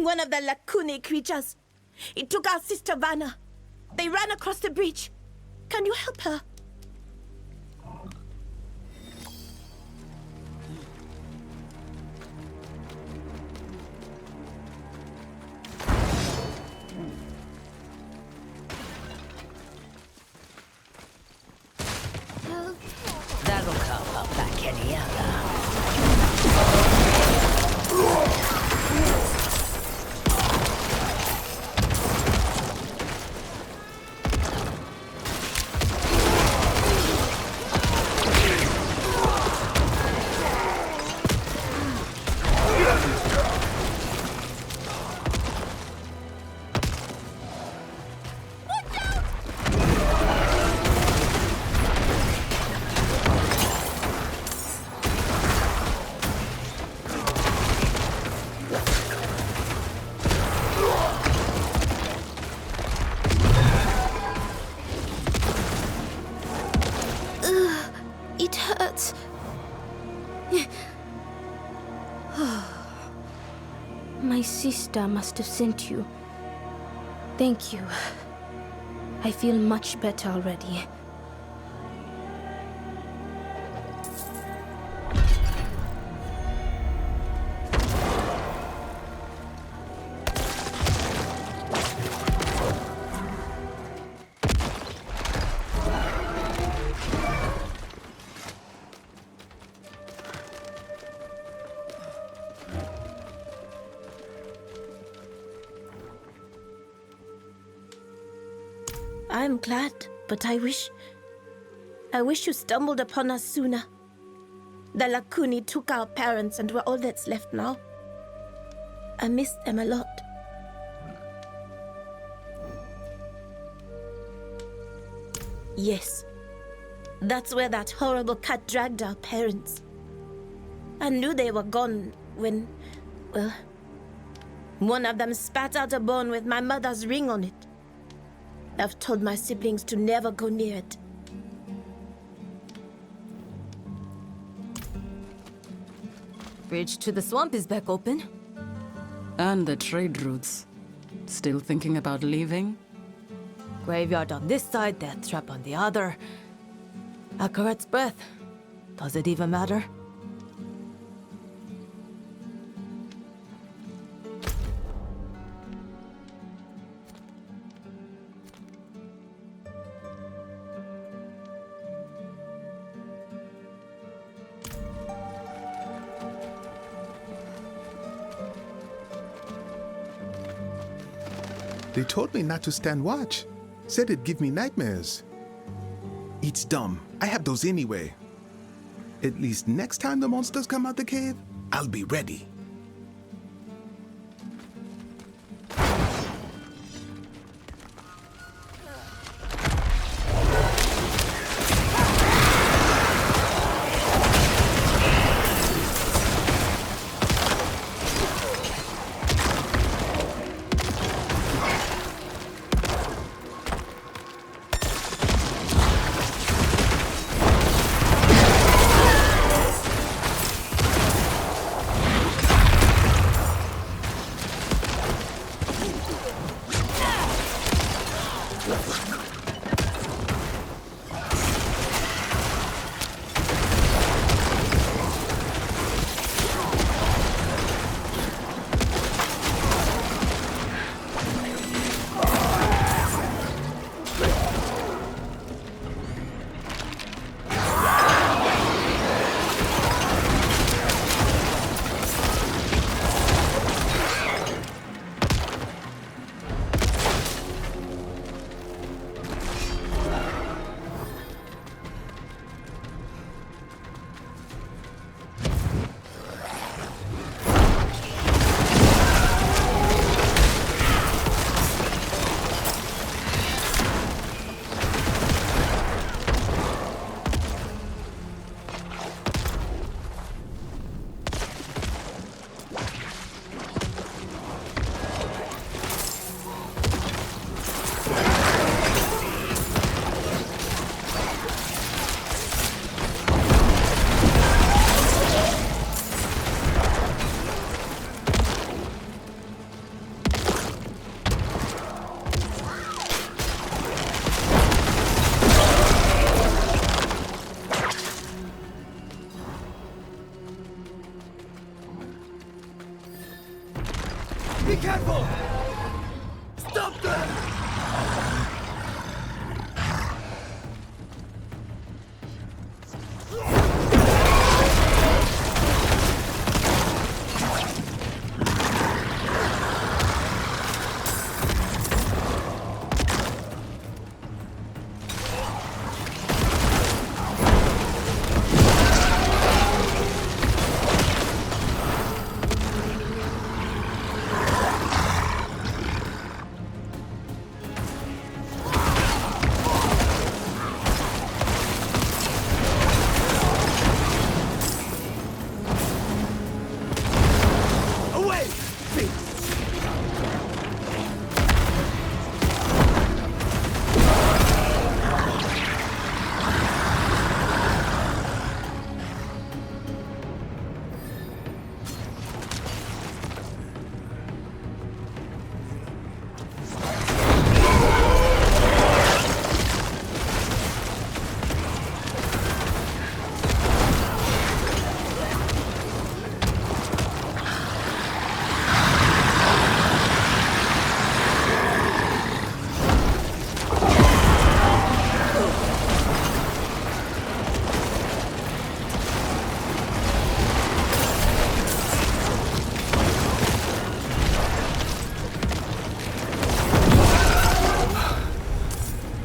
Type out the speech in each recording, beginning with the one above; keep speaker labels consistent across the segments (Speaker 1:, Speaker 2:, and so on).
Speaker 1: One of the Lakuni creatures. It took our sister Vanna. They ran across the bridge. Can you help her?
Speaker 2: That'll come up like any other.
Speaker 1: It hurts.
Speaker 3: My sister must have sent you. Thank you. I feel much better already.
Speaker 1: I'm glad, but I wish you stumbled upon us sooner. The Lakuni took our parents and we're all that's left now. I miss them a lot. Yes, that's where that horrible cat dragged our parents. I knew they were gone when, well, one of them spat out a bone with my mother's ring on it. I've told my siblings to never go near it.
Speaker 4: Bridge to the swamp is back open.
Speaker 5: And the trade routes. Still thinking about leaving?
Speaker 4: Graveyard on this side, death trap on the other. Akarat's breath. Does it even matter?
Speaker 6: They told me not to stand watch. Said it'd give me nightmares. It's dumb. I have those anyway. At least next time the monsters come out the cave, I'll be ready.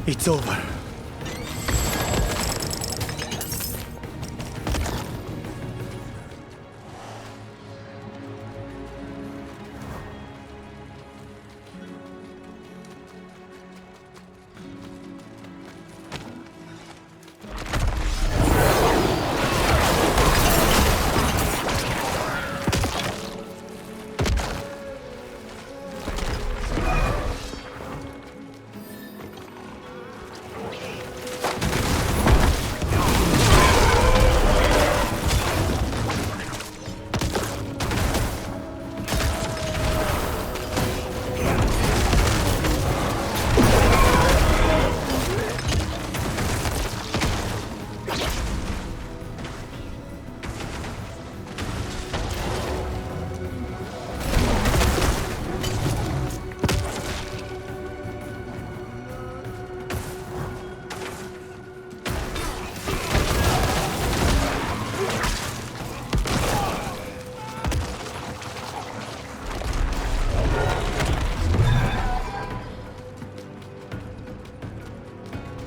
Speaker 7: It's over.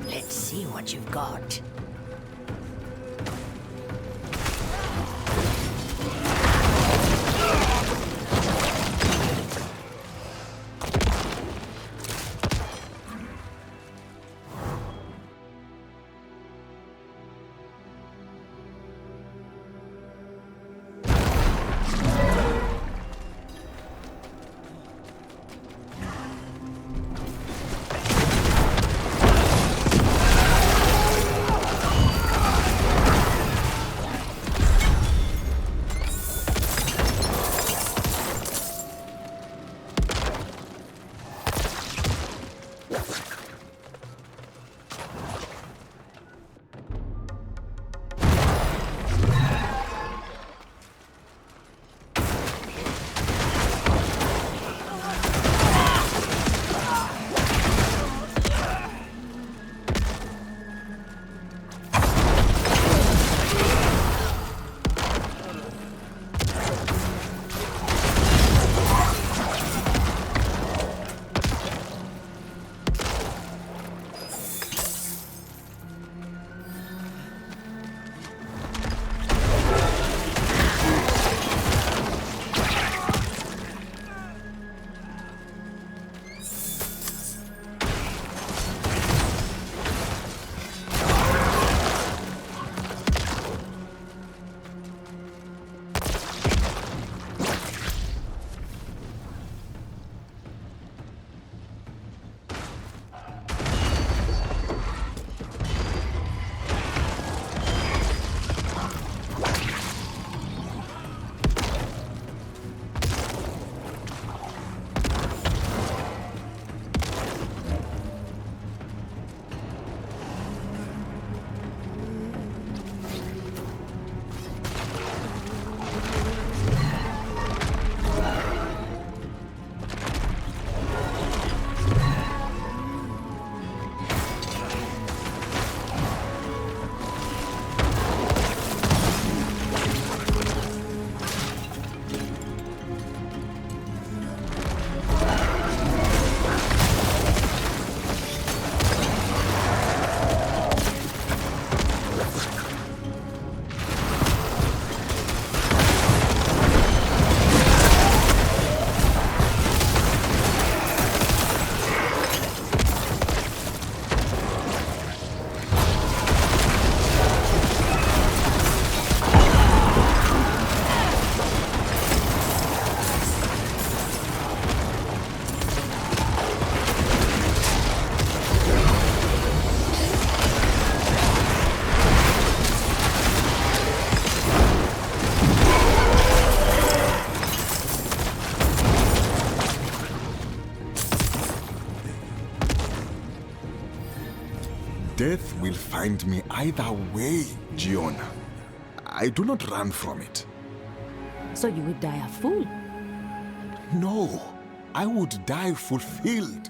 Speaker 2: Let's see what you've got.
Speaker 8: Death will find me either way, Giona. I do not run from it.
Speaker 4: So you would die a fool?
Speaker 8: No, I would die fulfilled.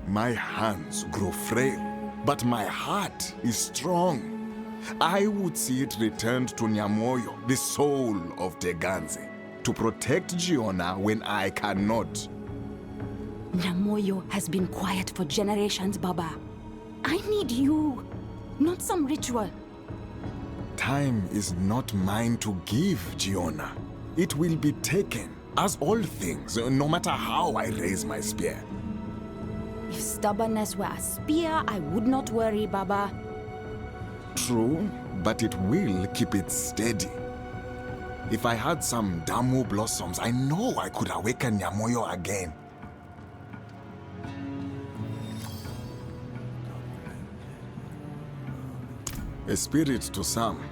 Speaker 8: My hands grow frail, but my heart is strong. I would see it returned to Nyamoyo, the soul of Teganze. to protect Giona when I cannot.
Speaker 7: Nyamoyo has been quiet for generations, Baba. I need you, not some ritual.
Speaker 8: Time is not mine to give, Giona. It will be taken, as all things, no matter how I raise my spear.
Speaker 7: If stubbornness were a spear, I would not worry, Baba.
Speaker 8: True, but it will keep it steady. If I had some Damu blossoms, I know I could awaken Nyamoyo again. A spirit to some,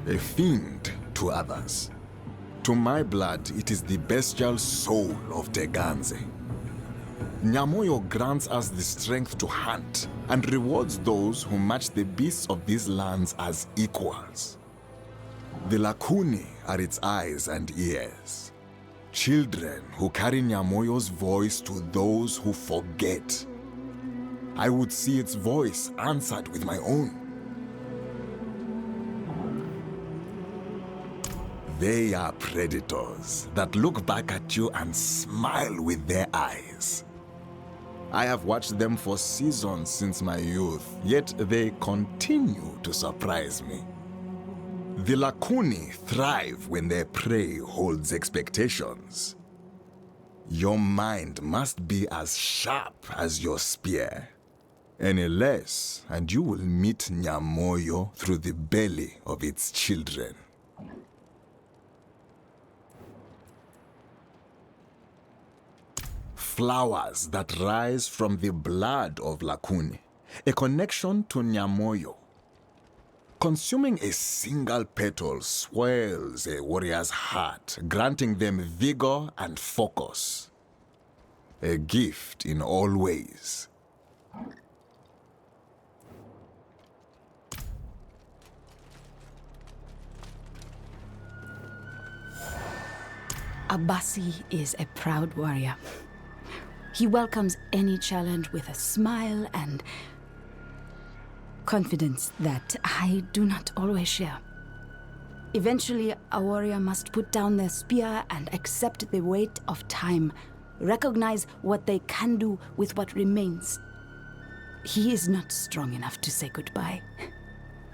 Speaker 8: a fiend to others. To my blood, it is the bestial soul of Teganze. Nyamoyo grants us the strength to hunt and rewards those who match the beasts of these lands as equals. The Lakuni are its eyes and ears. Children who carry Nyamoyo's voice to those who forget. I would see its voice answered with my own. They are predators that look back at you and smile with their eyes. I have watched them for seasons since my youth, yet they continue to surprise me. The Lakuni thrive when their prey holds expectations. Your mind must be as sharp as your spear. Any less, and you will meet Nyamoyo through the belly of its children. Flowers that rise from the blood of Lakuni, a connection to Nyamoyo. Consuming a single petal swells a warrior's heart, granting them vigor and focus. A gift in all ways.
Speaker 7: Abasi is a proud warrior. He welcomes any challenge with a smile and confidence that I do not always share. Eventually, a warrior must put down their spear and accept the weight of time, recognize what they can do with what remains. He is not strong enough to say goodbye.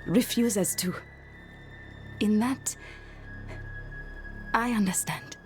Speaker 7: Refuses to. In that, I understand.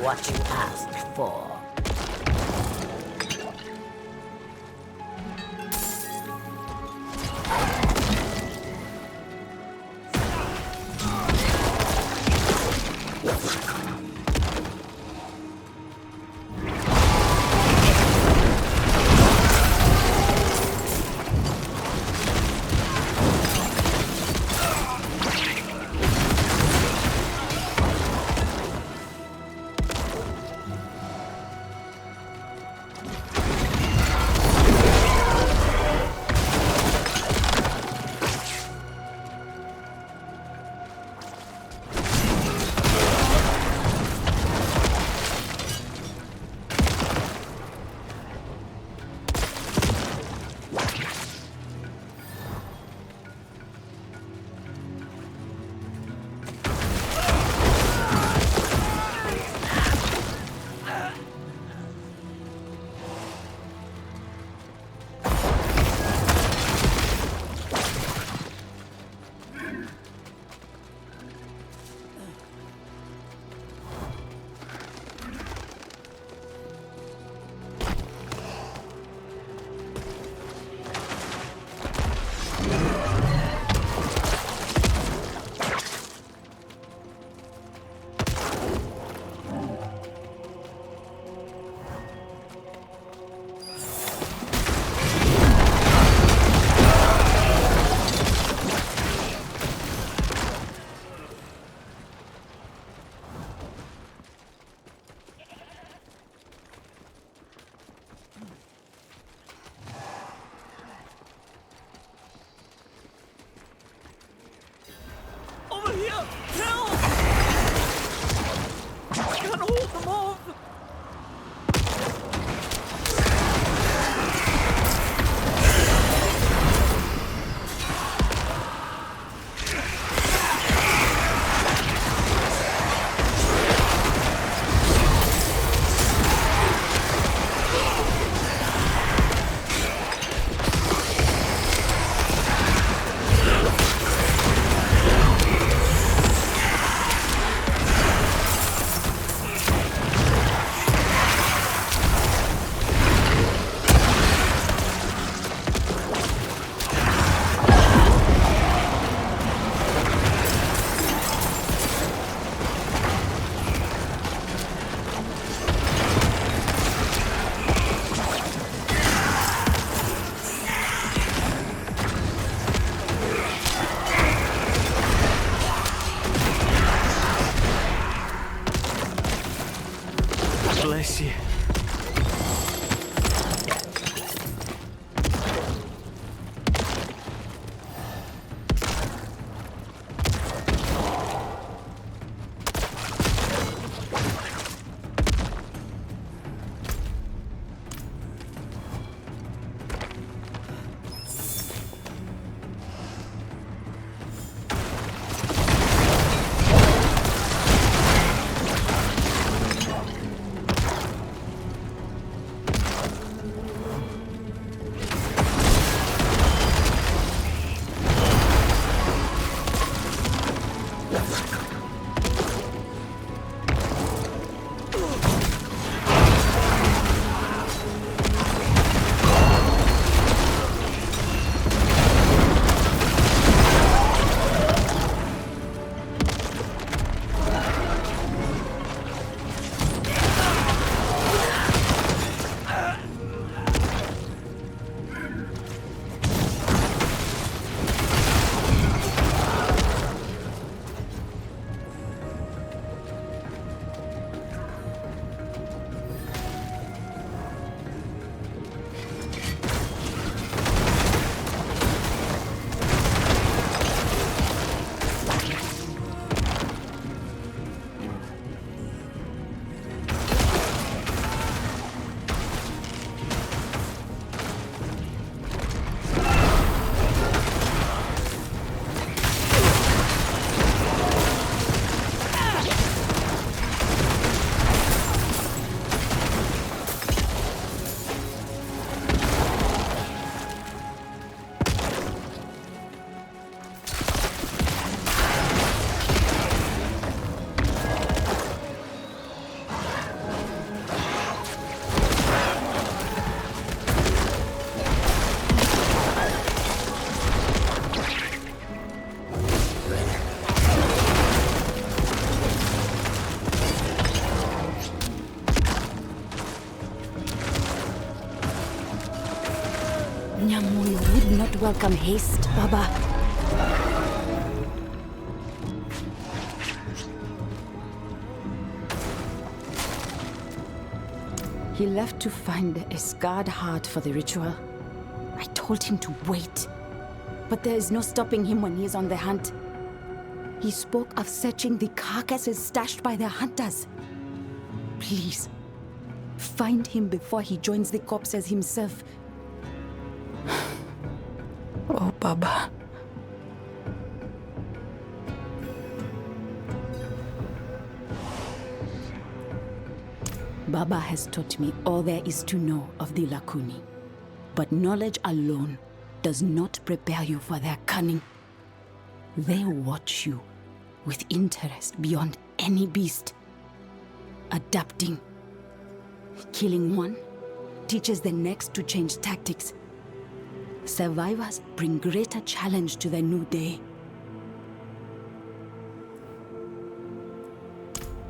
Speaker 2: What you asked for.
Speaker 9: Can't hold them off!
Speaker 10: Bless you.
Speaker 7: Nyamoyo would not welcome haste, Baba. He left to find a scarred heart for the ritual. I told him to wait, but there is no stopping him when he is on the hunt. He spoke of searching the carcasses stashed by the hunters. Please, find him before he joins the corpses himself. Oh, Baba. Baba has taught me all there is to know of the Lakuni. But knowledge alone does not prepare you for their cunning. They watch you with interest beyond any beast. Adapting. Killing one teaches the next to change tactics. Survivors bring greater challenge to the new day.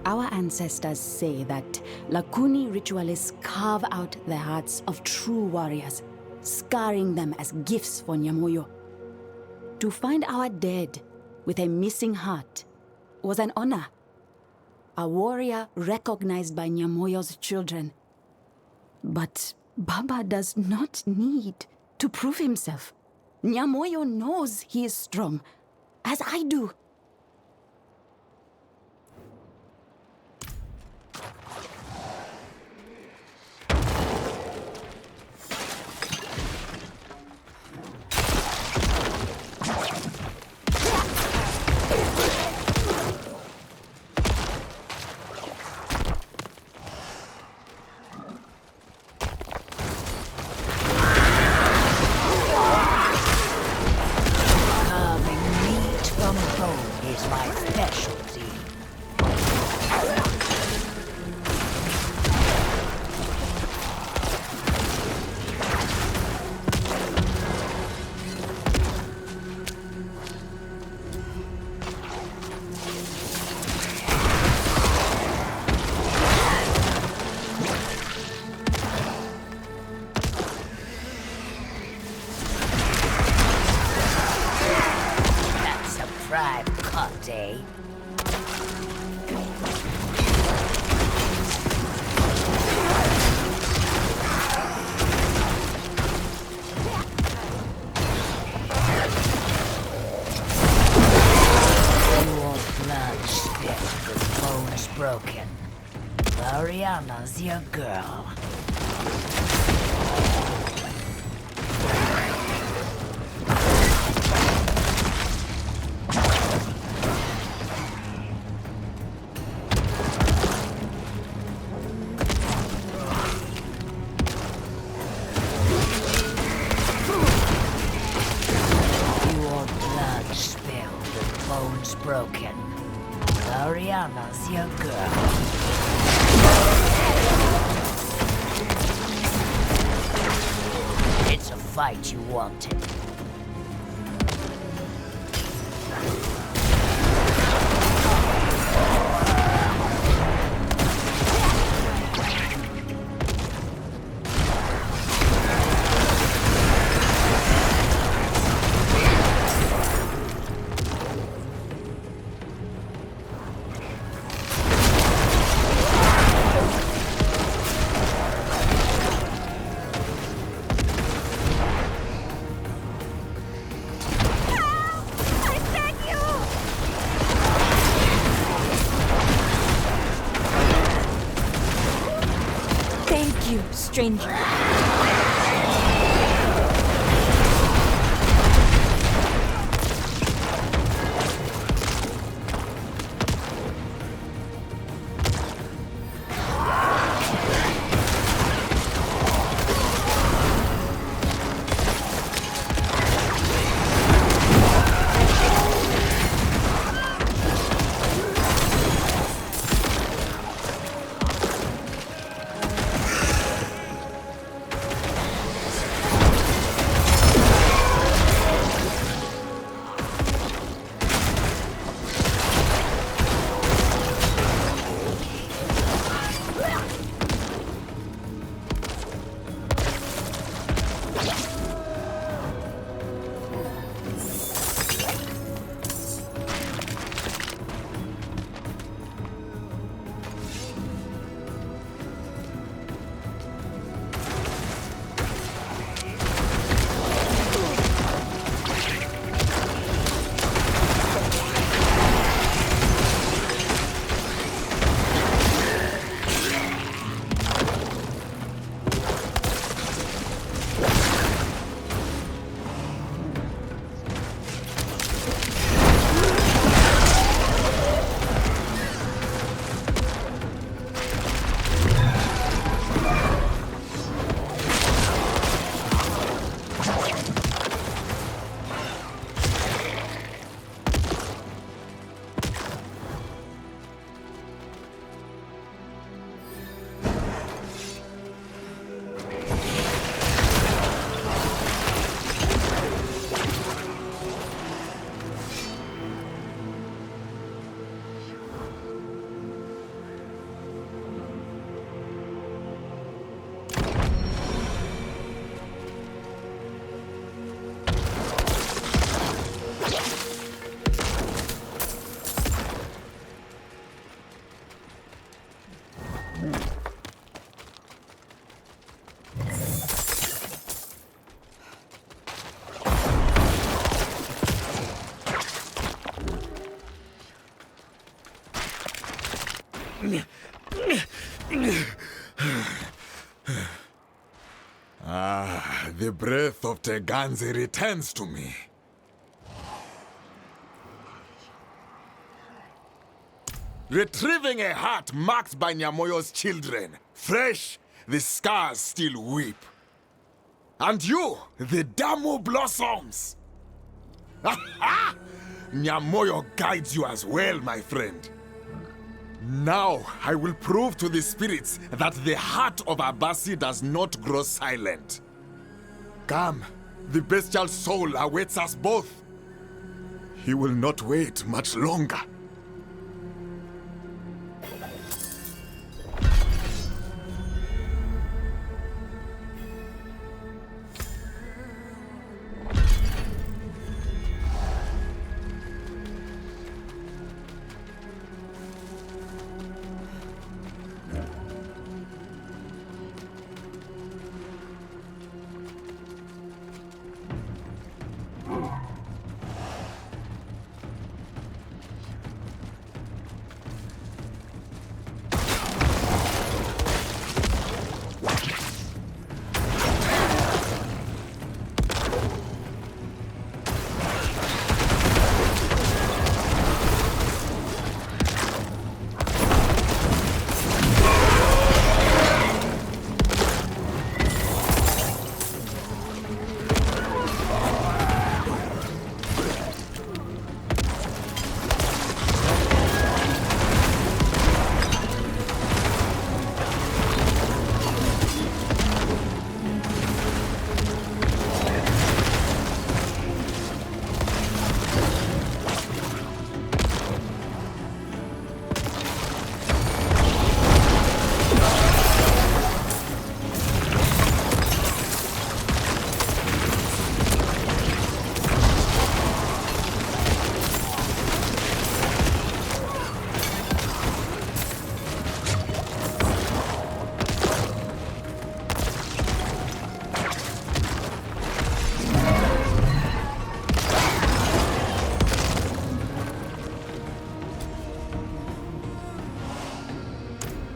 Speaker 7: Our ancestors say that Lakuni ritualists carve out the hearts of true warriors, scarring them as gifts for Nyamoyo. To find our dead with a missing heart was an honor. A warrior recognized by Nyamoyo's children. But Baba does not need to prove himself. Nyamoyo knows he is strong, as I do.
Speaker 2: bone is my specialty. Prime cut, eh? Your blood spilled with bones broken. Ariana's your girl. Bones broken. Ariana's your girl. It's a fight you wanted.
Speaker 3: Thank you, stranger.
Speaker 8: The breath of Teganze returns to me. Retrieving a heart marked by Nyamoyo's children. Fresh, the scars still weep. And you, the Damu blossoms. Nyamoyo guides you as well, my friend. Now I will prove to the spirits that the heart of Abasi does not grow silent. Come, the bestial soul awaits us both. He will not wait much longer.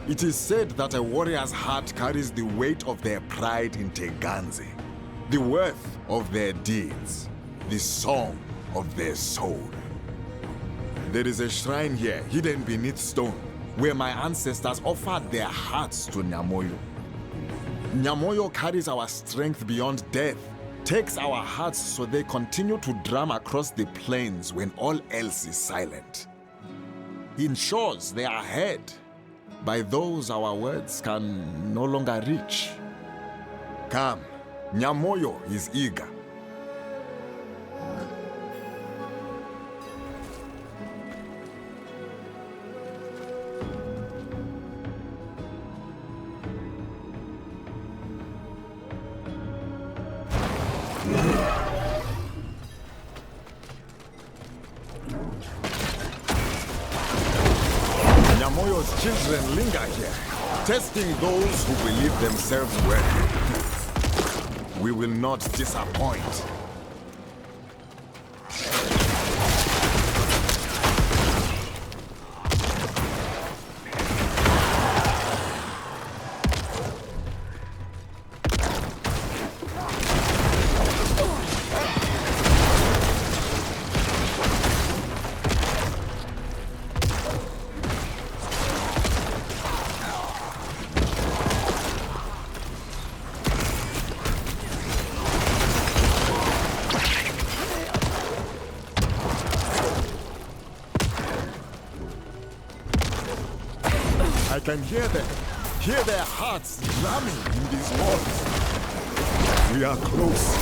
Speaker 8: It is said that a warrior's heart carries the weight of their pride in Teganze, the worth of their deeds, the song of their soul. There is a shrine here, hidden beneath stone, where my ancestors offered their hearts to Nyamoyo. Nyamoyo carries our strength beyond death, takes our hearts so they continue to drum across the plains when all else is silent. He ensures they are heard by those our words can no longer reach. Come, Nyamoyo is eager. Nyamoyo's children linger here, testing those who believe themselves worthy. We will not disappoint. I can hear their hearts drumming in these walls. We are close.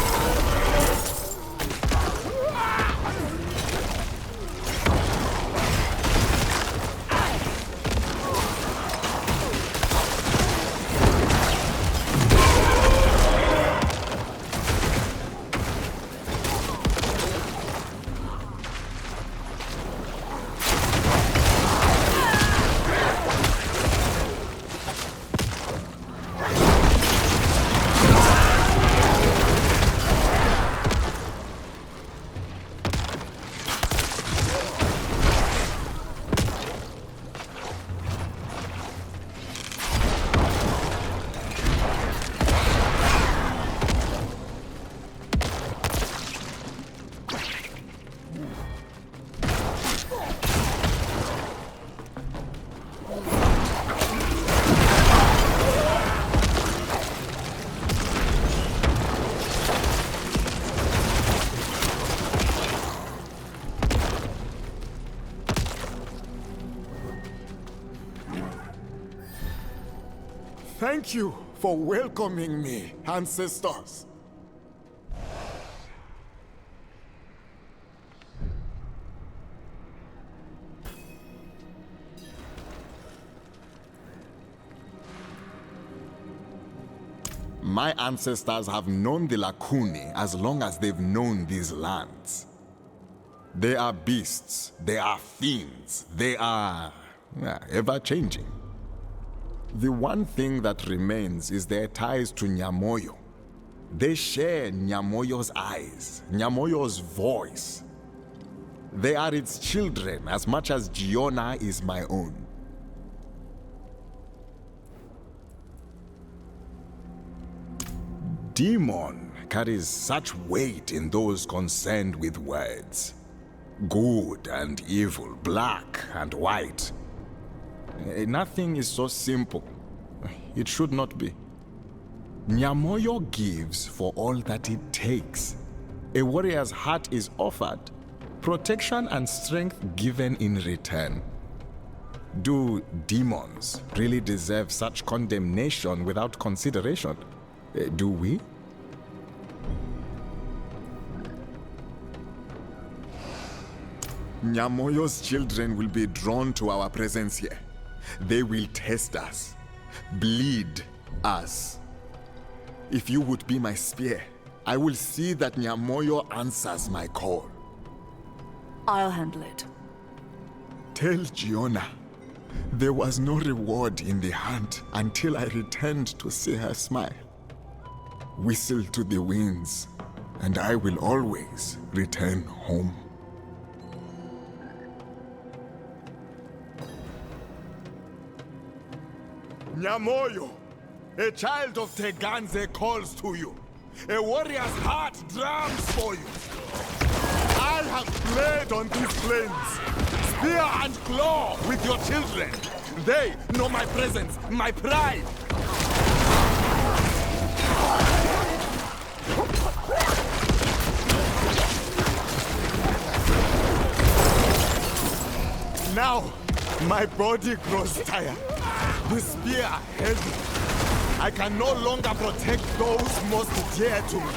Speaker 8: Thank you for welcoming me, ancestors. My ancestors have known the Lakuni as long as they've known these lands. They are beasts, they are fiends, they are ever-changing. The one thing that remains is their ties to Nyamoyo. They share Nyamoyo's eyes, Nyamoyo's voice. They are its children as much as Giona is my own. Demon carries such weight in those concerned with words. Good and evil, black and white. Nothing is so simple. It should not be. Nyamoyo gives for all that it takes. A warrior's heart is offered, protection and strength given in return. Do demons really deserve such condemnation without consideration? Do we? Nyamoyo's children will be drawn to our presence here. They will test us, bleed us. If you would be my spear, I will see that Nyamoyo answers my call.
Speaker 7: I'll handle it.
Speaker 8: Tell Giona, there was no reward in the hunt until I returned to see her smile. Whistle to the winds, and I will always return home. Nyamoyo, a child of Teganze calls to you. A warrior's heart drums for you. I have played on these plains, spear and claw with your children. They know my presence, my pride. Now, my body grows tired. The spear heavy. I can no longer protect those most dear to me.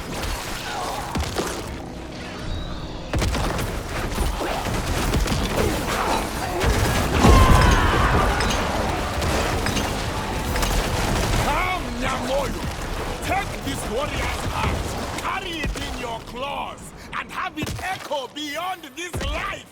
Speaker 8: Come, Nyamoyo! Take this warrior's heart, carry it in your claws, and have it echo beyond this life!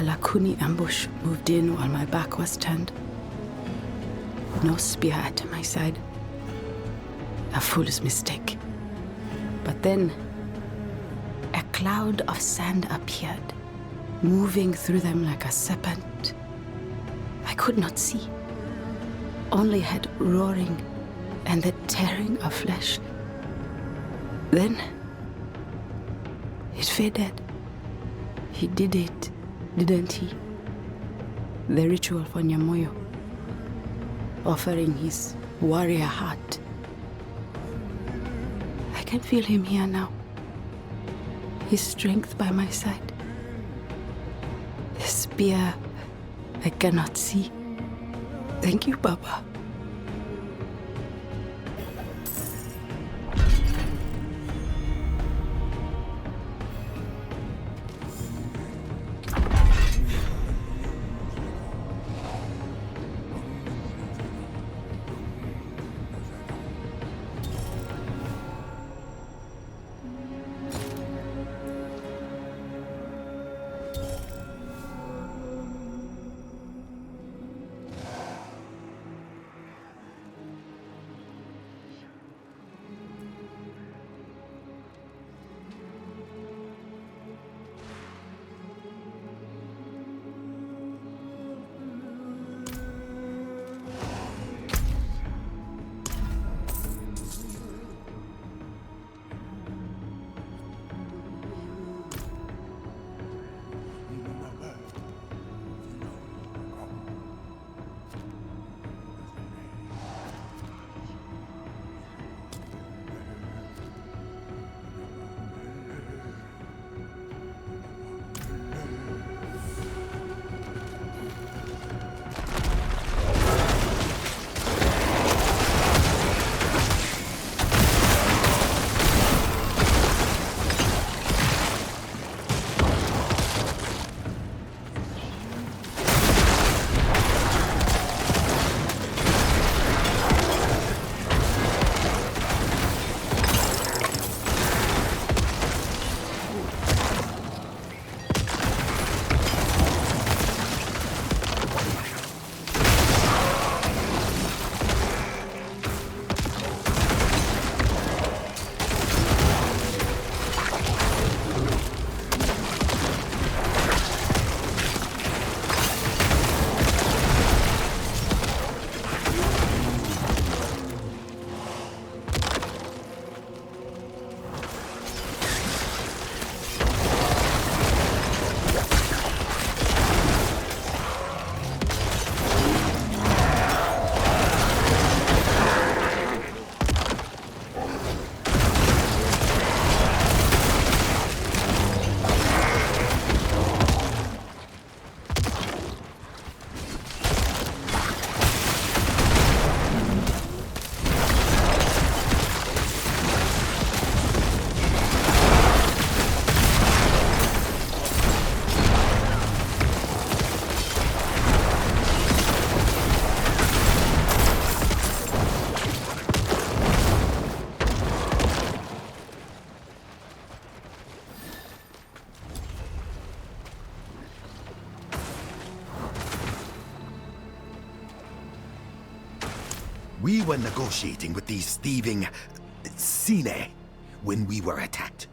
Speaker 7: Lakuni ambush moved in while my back was turned. No spear at my side. A fool's mistake. But then, a cloud of sand appeared, moving through them like a serpent. I could not see, only heard roaring and the tearing of flesh. Then, it faded. He did it, didn't he? The ritual for Nyamoyo, offering his warrior heart. I can feel him here now. His strength by my side. The spear I cannot see. Thank you, Baba.
Speaker 9: We were negotiating with these thieving Sine when we were attacked.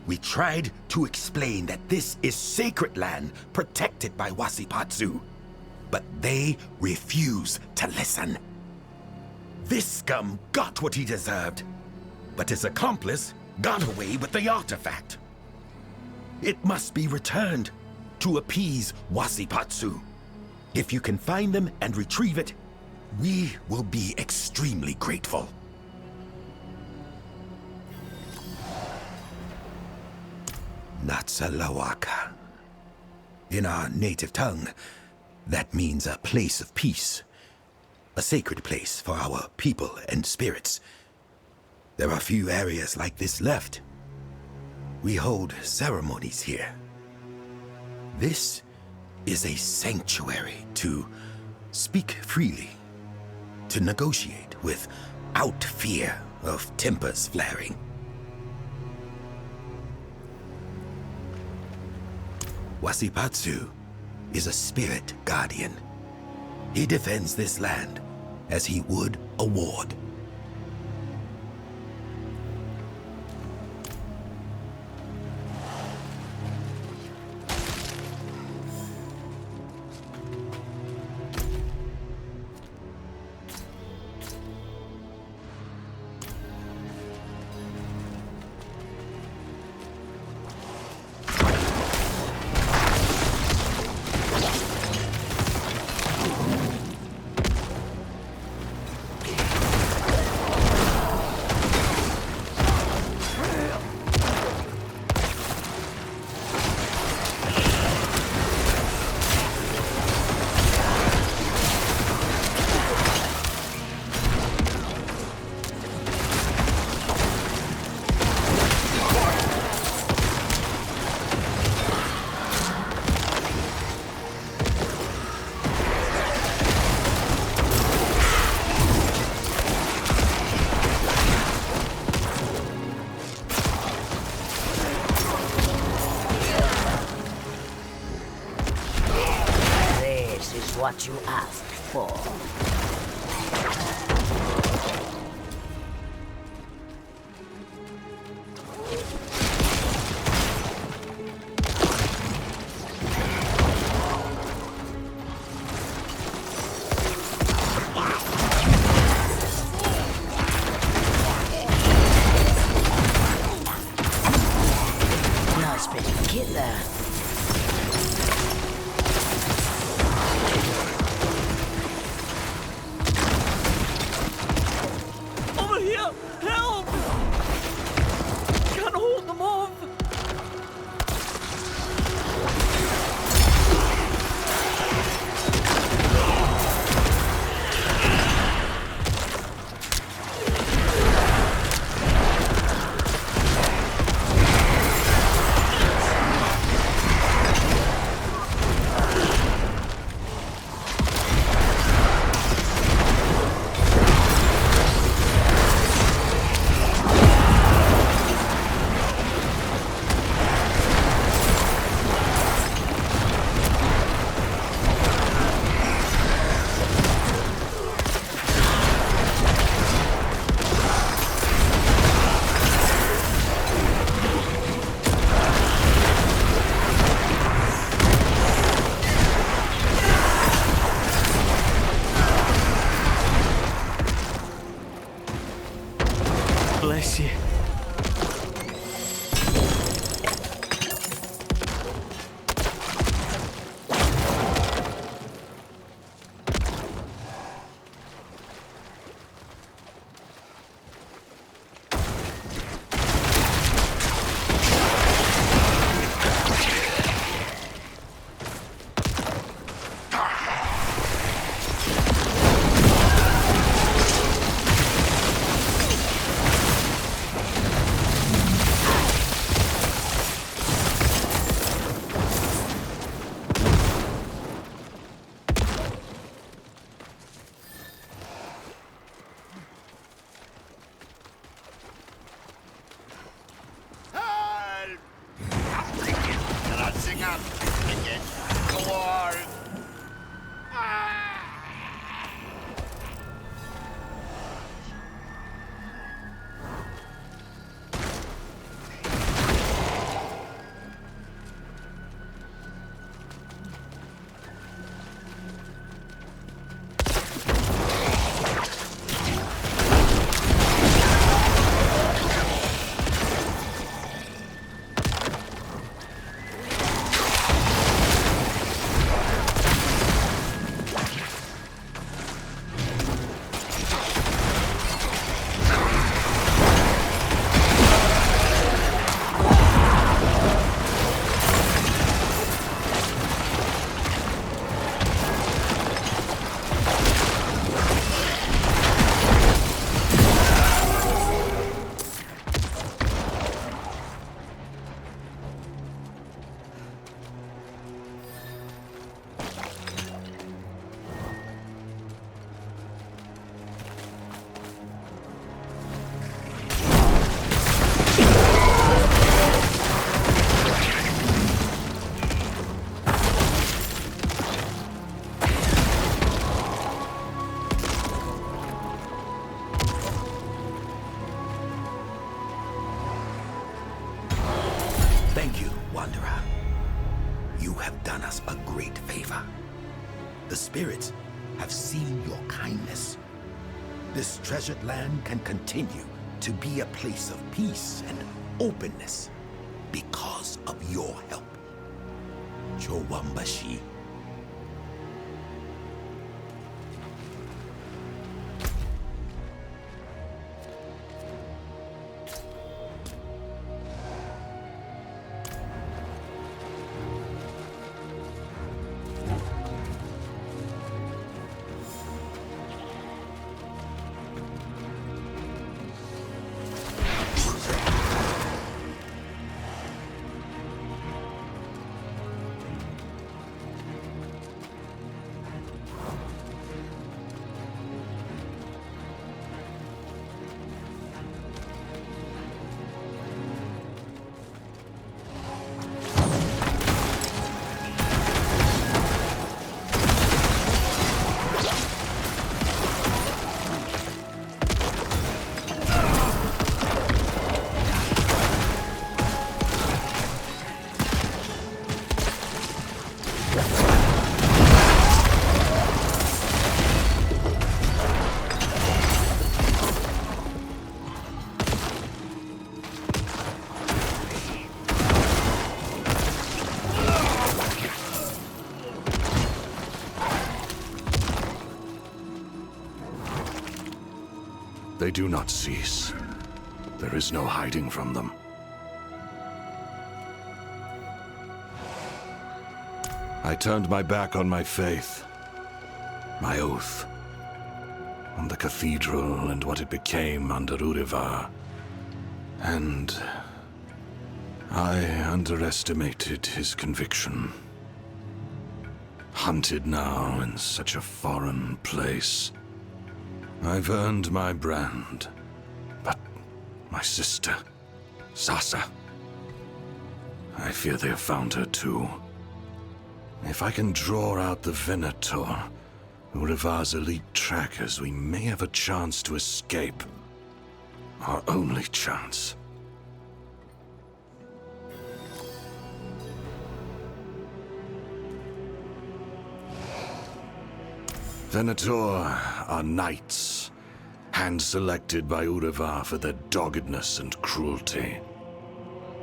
Speaker 9: We tried to explain that this is sacred land protected by Wasipatsu, but they refused to listen. This scum got what he deserved, but his accomplice got away with the artifact. It must be returned to appease Wasipatsu. If you can find them and retrieve it, we will be extremely grateful. Natsalawaka. In our native tongue, that means a place of peace. A sacred place for our people and spirits. There are few areas like this left. We hold ceremonies here. This is a sanctuary to speak freely, to negotiate without fear of tempers flaring. Wasipatsu is a spirit guardian. He defends this land as he would a ward.
Speaker 2: What you asked for. Nice bit of kit there.
Speaker 10: Bless you.
Speaker 9: You have done us a great favor. The spirits have seen your kindness. This treasured land can continue to be a place of peace and openness because of your help. Chowambashi.
Speaker 10: They do not cease. There is no hiding from them. I turned my back on my faith, my oath, on the cathedral and what it became under Urivar. And I underestimated his conviction. Hunted now in such a foreign place. I've earned my brand, but my sister, Sasa, I fear they have found her too. If I can draw out the Venator, Urivar's elite trackers, we may have a chance to escape. Our only chance. Venator are knights, hand-selected by Urivar for their doggedness and cruelty.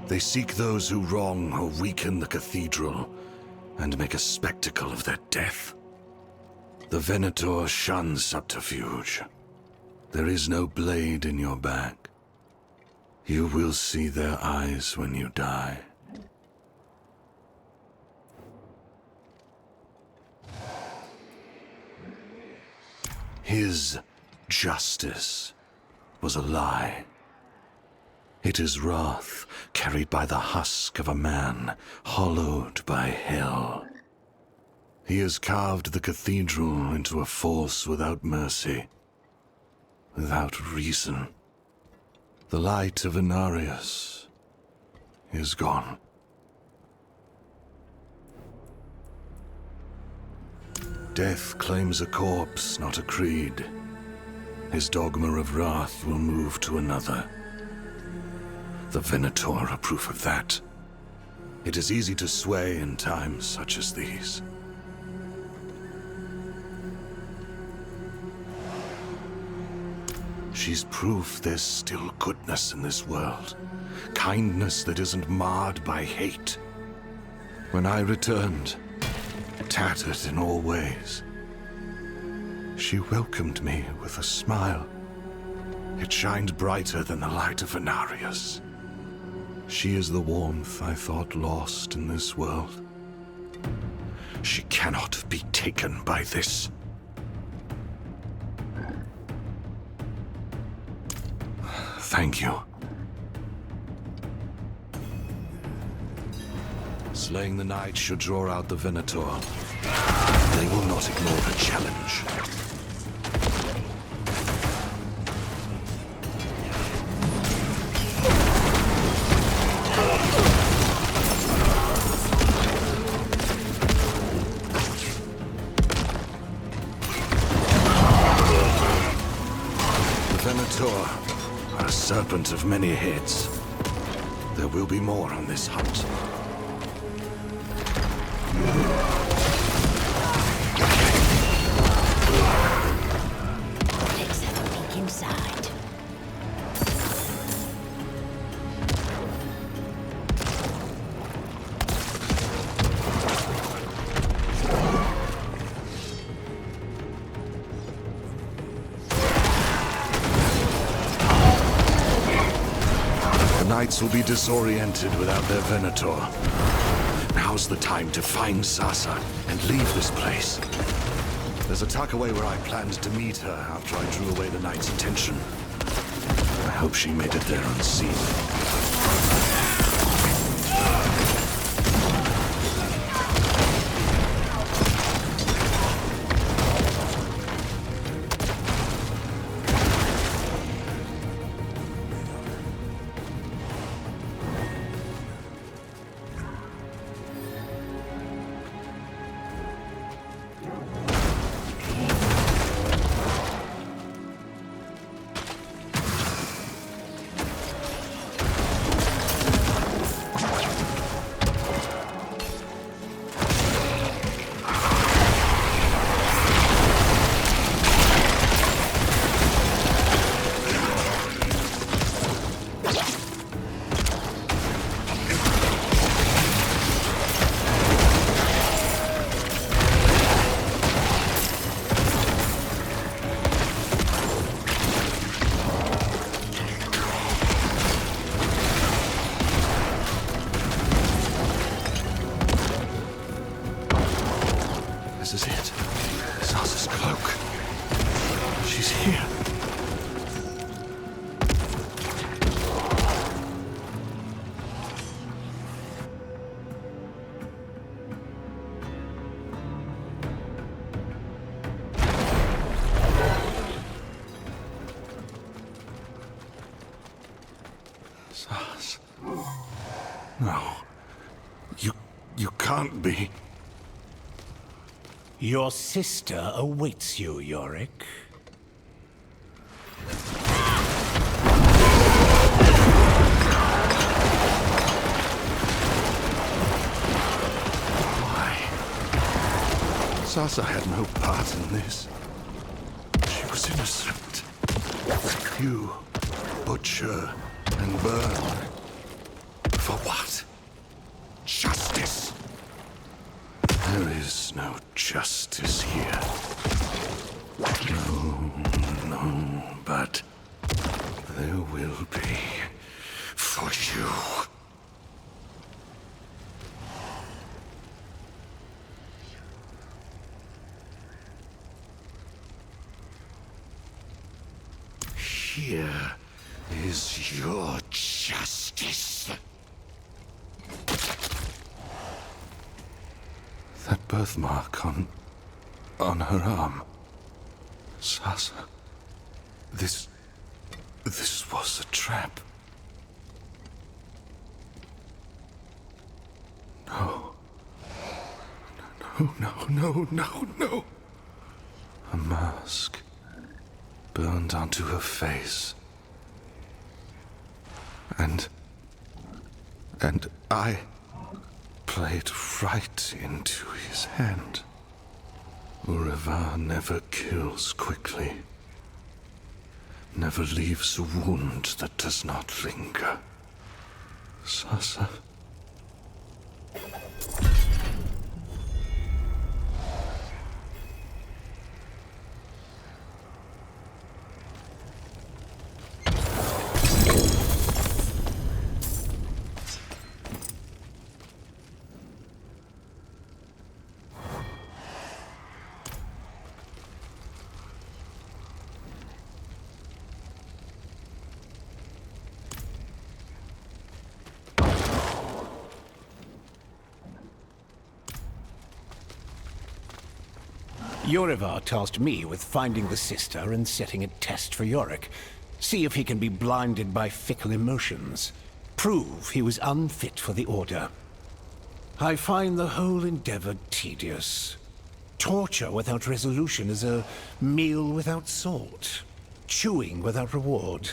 Speaker 10: They seek those who wrong or weaken the cathedral, and make a spectacle of their death. The Venator shun subterfuge. There is no blade in your back. You will see their eyes when you die. His justice was a lie. It is wrath carried by the husk of a man, hollowed by hell. He has carved the cathedral into a force without mercy, without reason. The light of Inarius is gone. Death claims a corpse, not a creed. His dogma of wrath will move to another. The Venator are proof of that. It is easy to sway in times such as these. She's proof there's still goodness in this world. Kindness that isn't marred by hate. When I returned, tattered in all ways, she welcomed me with a smile. It shined brighter than the light of Inarius. She is the warmth I thought lost in this world. She cannot be taken by this. Thank you. Slaying the knight should draw out the Venator. They will not ignore the challenge. The Venator are a serpent of many heads. There will be more on this hunt.
Speaker 2: Let's have a peek inside.
Speaker 10: The knights will be disoriented without their Venator. Now's the time to find Sasa and leave this place. There's a tuckaway where I planned to meet her after I drew away the knight's attention. I hope she made it there unseen. This is it. Sasa's cloak. She's here. Sas. No. You can't be.
Speaker 11: Your sister awaits you, Yorick.
Speaker 10: Why? Sasa had no part in this. She was innocent. You butcher and burn. For what? Justice. There is no justice here. No, but there will be for you. Here is your justice. That birthmark on her arm. Sasa. This was a trap. No. No. A mask burned onto her face. And I played right into his hand. Urivar never kills quickly. Never leaves a wound that does not linger. Sasa.
Speaker 11: Urivar tasked me with finding the sister and setting a test for Yorick. See if he can be blinded by fickle emotions. Prove he was unfit for the Order. I find the whole endeavor tedious. Torture without resolution is a meal without salt. Chewing without reward.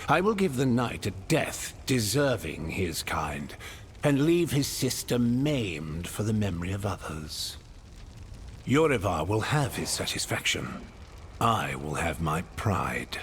Speaker 11: I will give the knight a death deserving his kind. and leave his sister maimed for the memory of others. Yorivar will have his satisfaction. I will have my pride.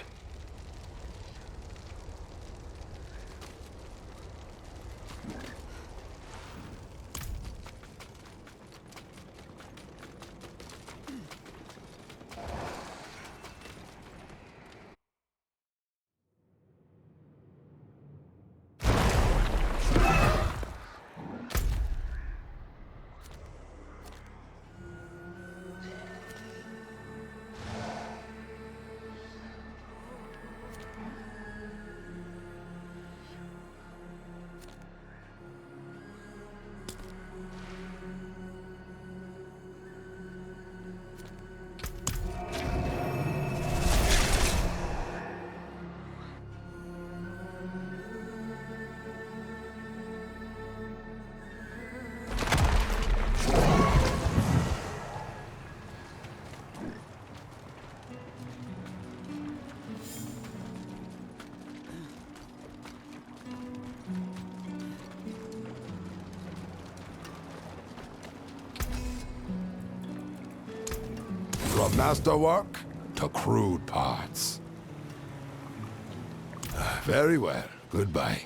Speaker 10: From masterwork to crude parts. Very well. Goodbye.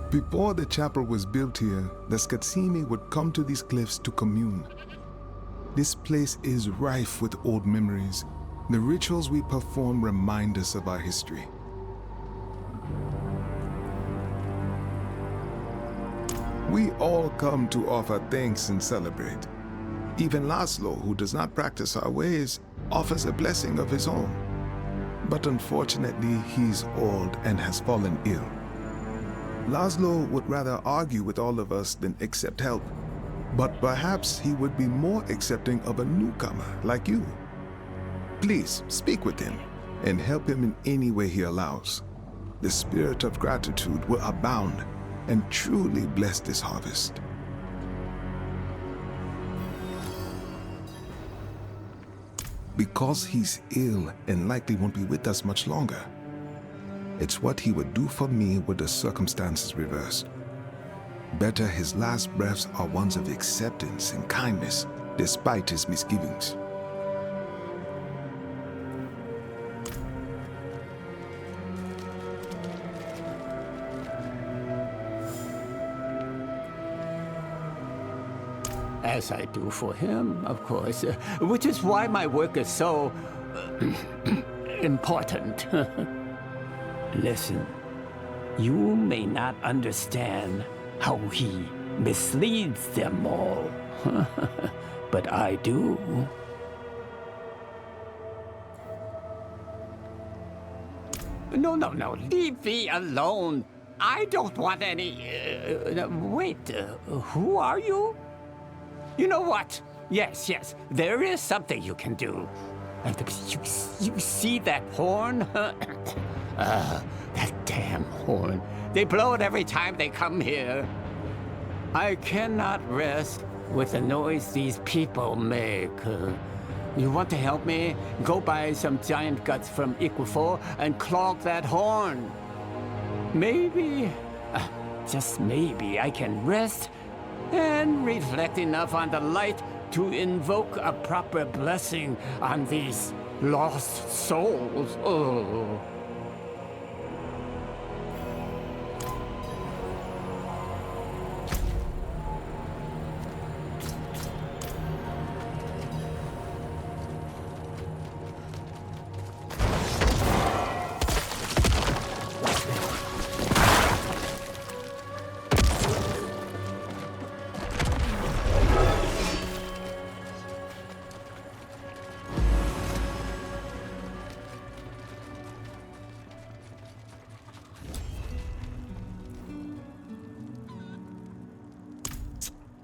Speaker 6: Before the chapel was built here, the Skatsimi would come to these cliffs to commune. This place is rife with old memories. The rituals we perform remind us of our history. We all come to offer thanks and celebrate. Even Laszlo, who does not practice our ways, offers a blessing of his own. but unfortunately he's old and has fallen ill. Laszlo would rather argue with all of us than accept help, but perhaps he would be more accepting of a newcomer like you. Please speak with him and help him in any way he allows. The spirit of gratitude will abound and truly bless this harvest. Because he's ill and likely won't be with us much longer, it's what he would do for me were the circumstances reversed. Better his last breaths are ones of acceptance and kindness, despite his misgivings.
Speaker 11: As I do for him, of course, which is why my work is so important. Listen, you may not understand how he misleads them all, but I do. No, leave me alone. I don't want any... wait, who are you? You know what? Yes, there is something you can do. You see that horn? That damn horn. They blow it every time they come here. I cannot rest with the noise these people make. You want to help me? Go buy some giant guts from Equifor and clog that horn. Maybe, just maybe, I can rest and reflect enough on the light to invoke a proper blessing on these lost souls. Oh.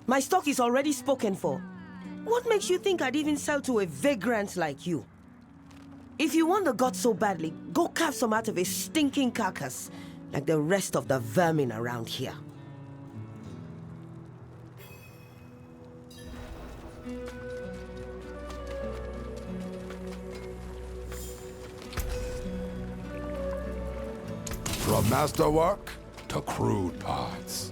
Speaker 12: My stock is already spoken for. What makes you think I'd even sell to a vagrant like you? If you want the god so badly, go carve some out of a stinking carcass, like the rest of the vermin around here.
Speaker 10: From masterwork to crude parts.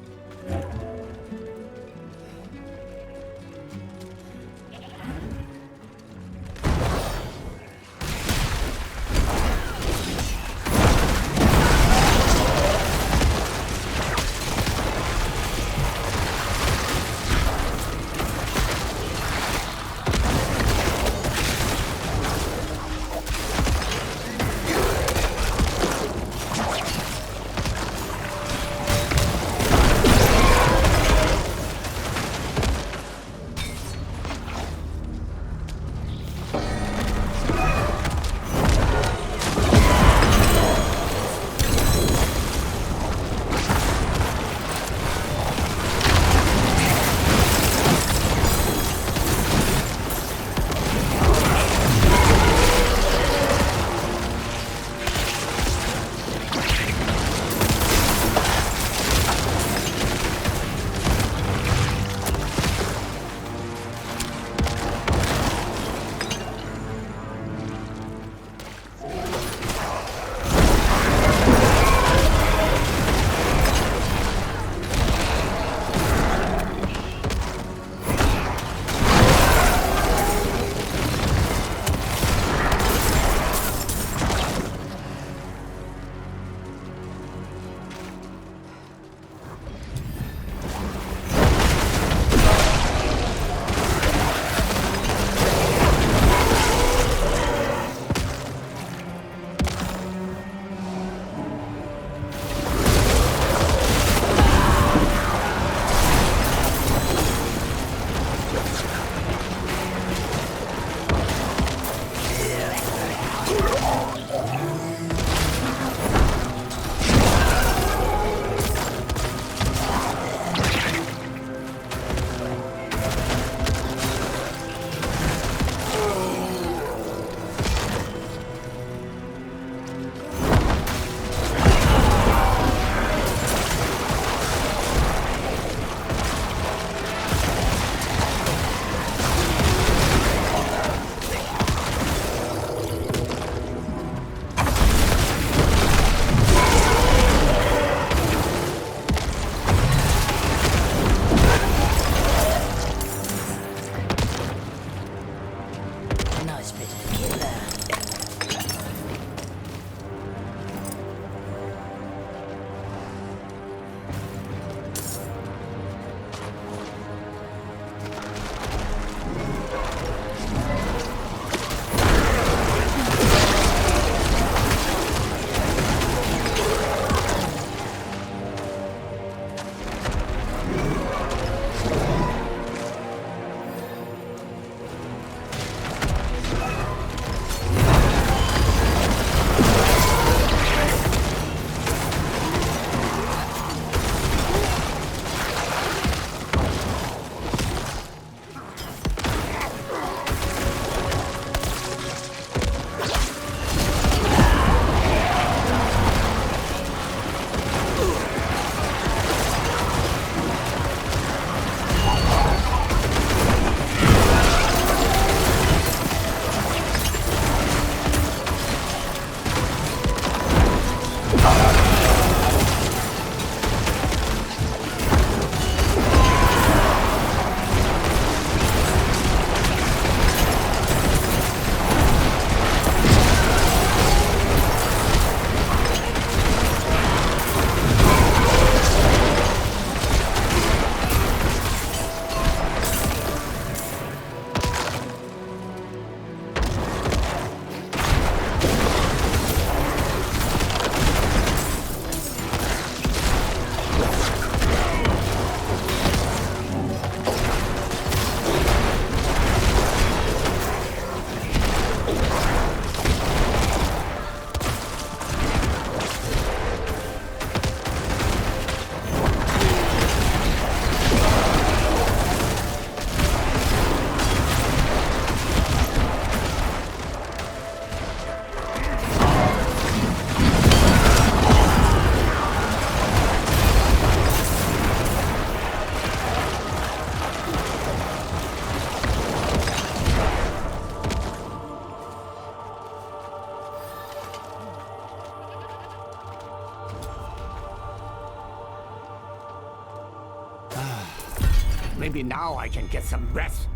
Speaker 11: Maybe now I can get some rest.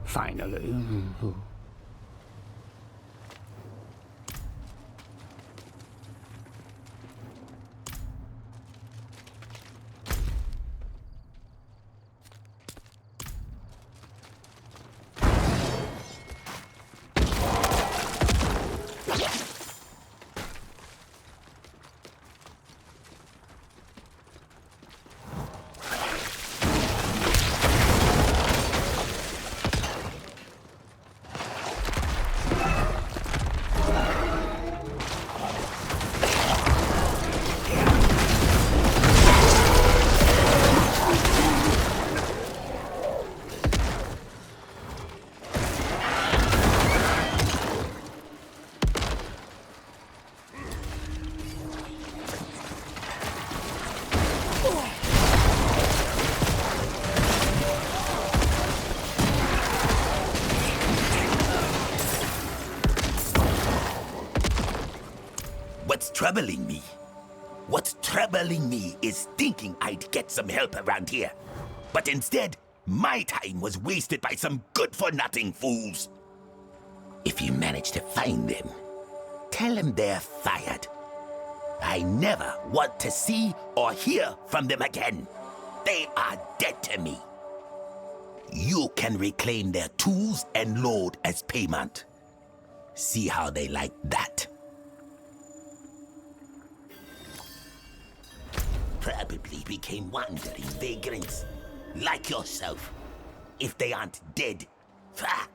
Speaker 11: Finally.
Speaker 9: What's troubling me? What's troubling me is thinking I'd get some help around here. But instead, my time was wasted by some good-for-nothing fools. If you manage to find them, tell them they're fired. I never want to see or hear from them again. They are dead to me. You can reclaim their tools and load as payment. See how they like that. Probably became wandering vagrants, like yourself. If they aren't dead, ha!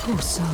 Speaker 3: Poor soul.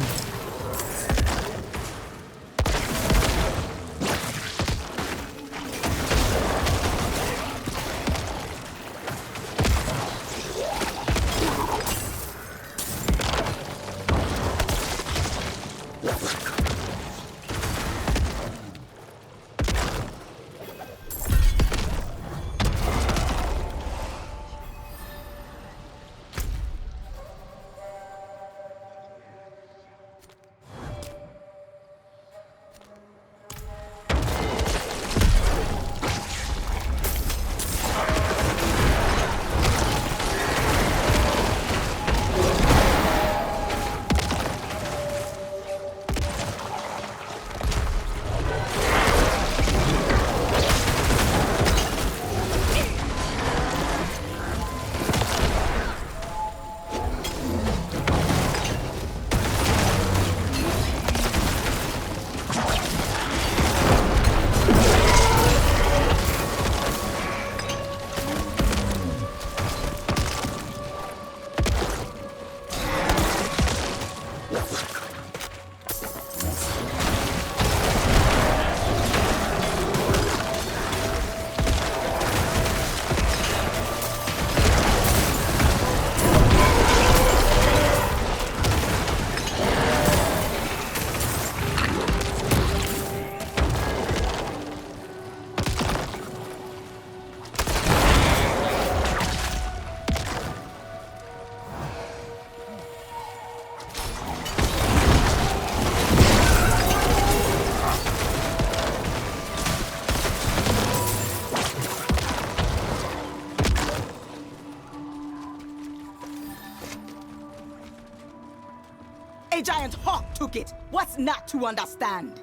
Speaker 12: A giant hawk took it. What's not to understand?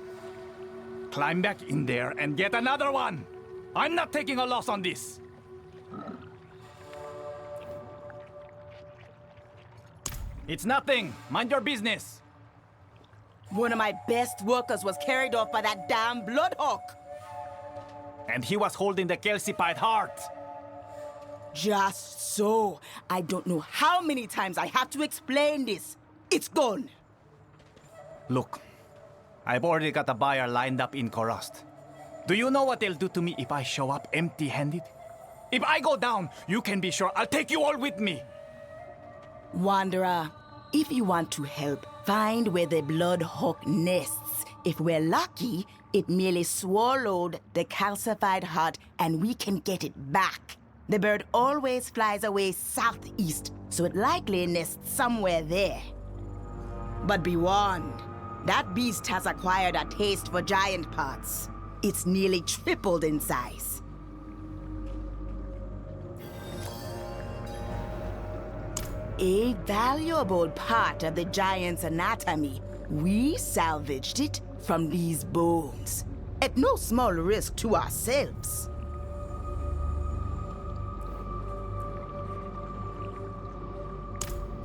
Speaker 13: Climb back in there and get another one. I'm not taking a loss on this. It's nothing. Mind your business.
Speaker 7: One of my best workers was carried off by that damn bloodhawk.
Speaker 13: And he was holding the calcified heart.
Speaker 7: Just so. I don't know how many times I have to explain this. It's gone.
Speaker 13: Look, I've already got a buyer lined up in Korost. Do you know what they'll do to me if I show up empty-handed? If I go down, you can be sure I'll take you all with me.
Speaker 7: Wanderer, if you want to help, find where the bloodhawk nests. If we're lucky, it merely swallowed the calcified heart and we can get it back. The bird always flies away southeast, so it likely nests somewhere there. But be warned, that beast has acquired a taste for giant parts. It's nearly tripled in size. A valuable part of the giant's anatomy. We salvaged it from these bones, at no small risk to ourselves.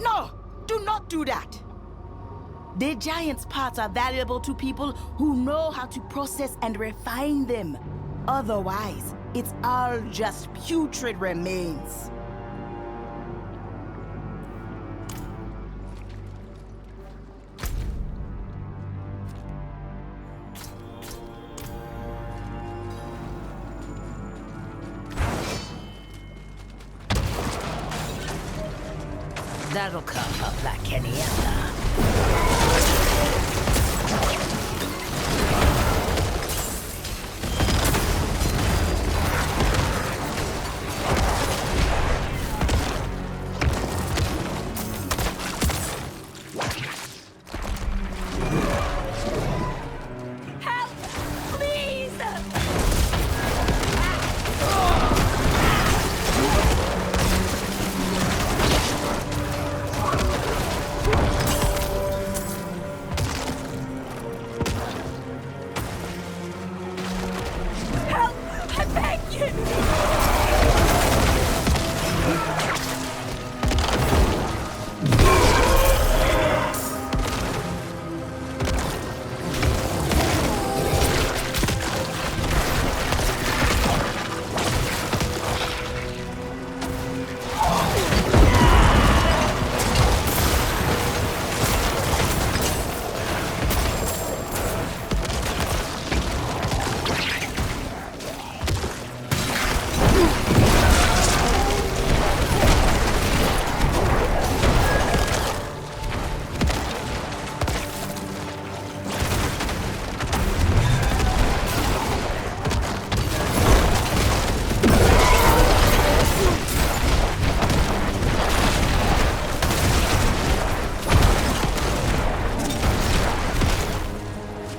Speaker 7: No! Do not do that! The giant's parts are valuable to people who know how to process and refine them. Otherwise, it's all just putrid remains.
Speaker 2: That'll come up like any other.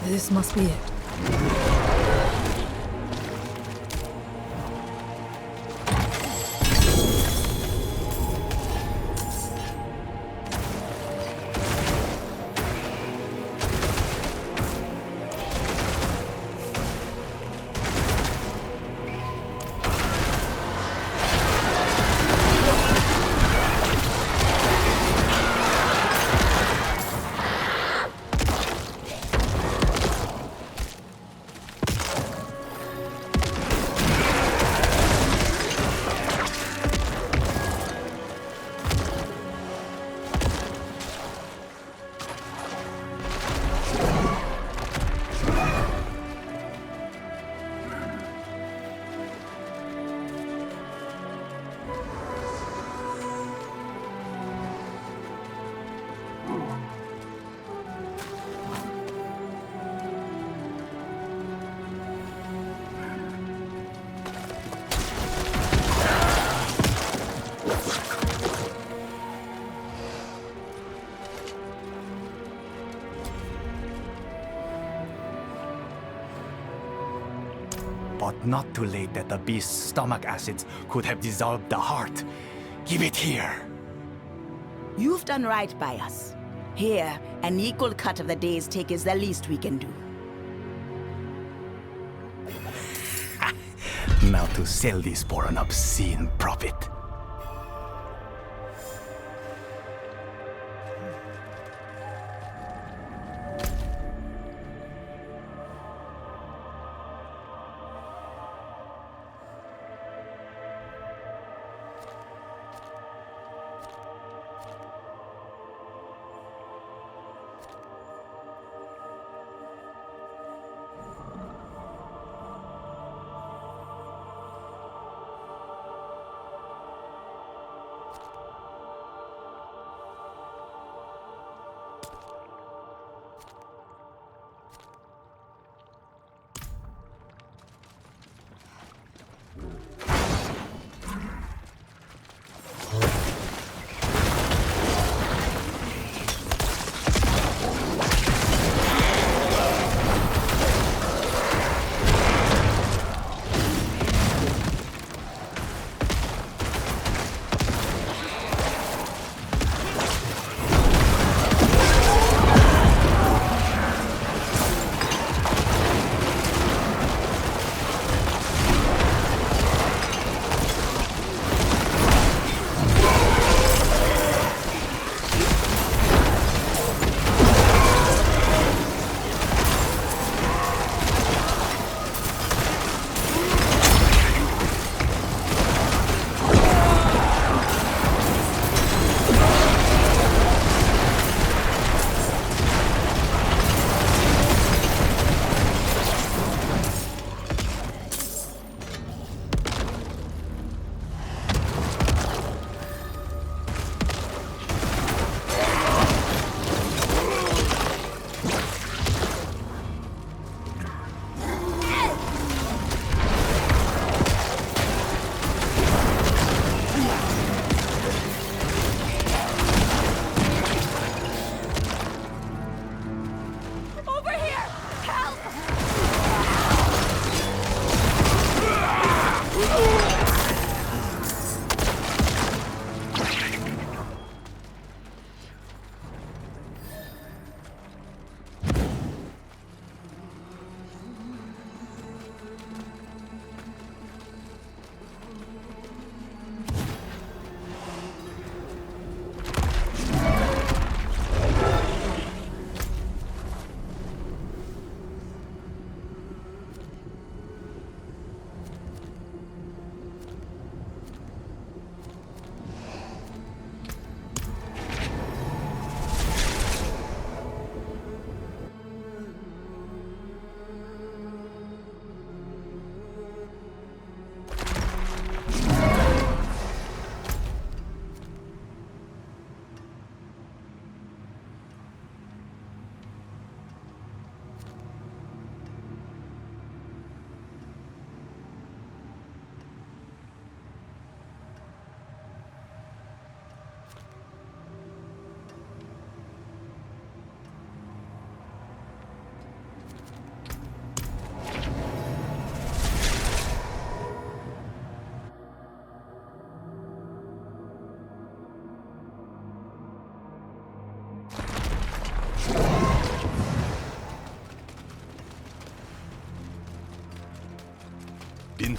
Speaker 4: This must be it.
Speaker 13: But not too late that the beast's stomach acids could have dissolved the heart. Give it here.
Speaker 7: You've done right by us. Here, an equal cut of the day's take is the least we can do.
Speaker 13: Now to sell this for an obscene profit.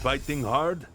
Speaker 10: fighting hard?